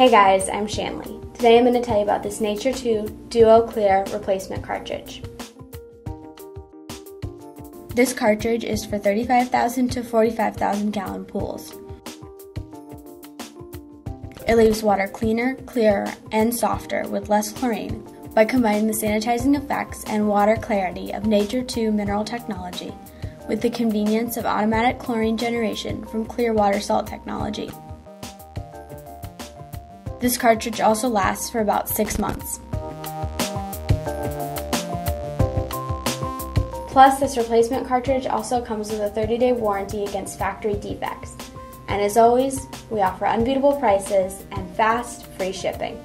Hey guys, I'm Shanley. Today I'm going to tell you about this Nature 2 DuoClear replacement cartridge. This cartridge is for 35,000 to 45,000 gallon pools. It leaves water cleaner, clearer, and softer with less chlorine by combining the sanitizing effects and water clarity of Nature 2 mineral technology with the convenience of automatic chlorine generation from clear water salt technology. This cartridge also lasts for about 6 months. Plus, this replacement cartridge also comes with a 30-day warranty against factory defects. And as always, we offer unbeatable prices and fast, free shipping.